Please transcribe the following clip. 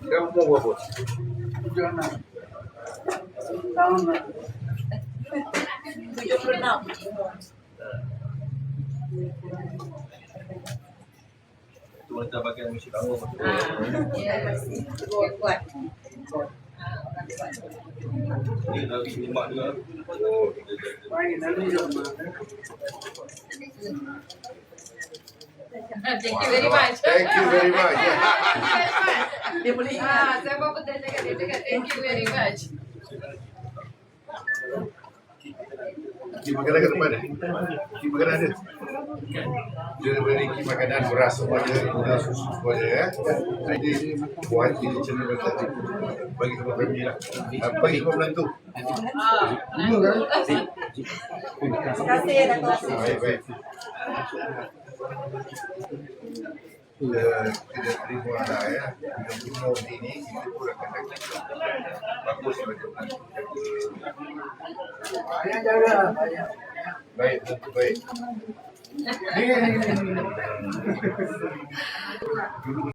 Kamu mau berapa? Tahun 76. Itu wanita bagian musik kamu. Ya, masih kuat. Ini lagi lima juga. main nanti juga. Thank you very much. Thank you very much. Dia boleh ingat. Saya bawa petai cakap, dia cakap thank you very much. Pergi makanan ke depan dah. Pergi makanan ada. Dia beri makanan beras semuanya, gula susu semuanya ya. Jadi buat ini channel tadi. Bagi kepada family lah. Bagi kepada menantu. Dua kan? Terima kasih Dato' Asyik. Baik. Tidak terima dah ya. Bila bunuh ini, kita pun akan bagus macam Banyak jaga, banyak. baik.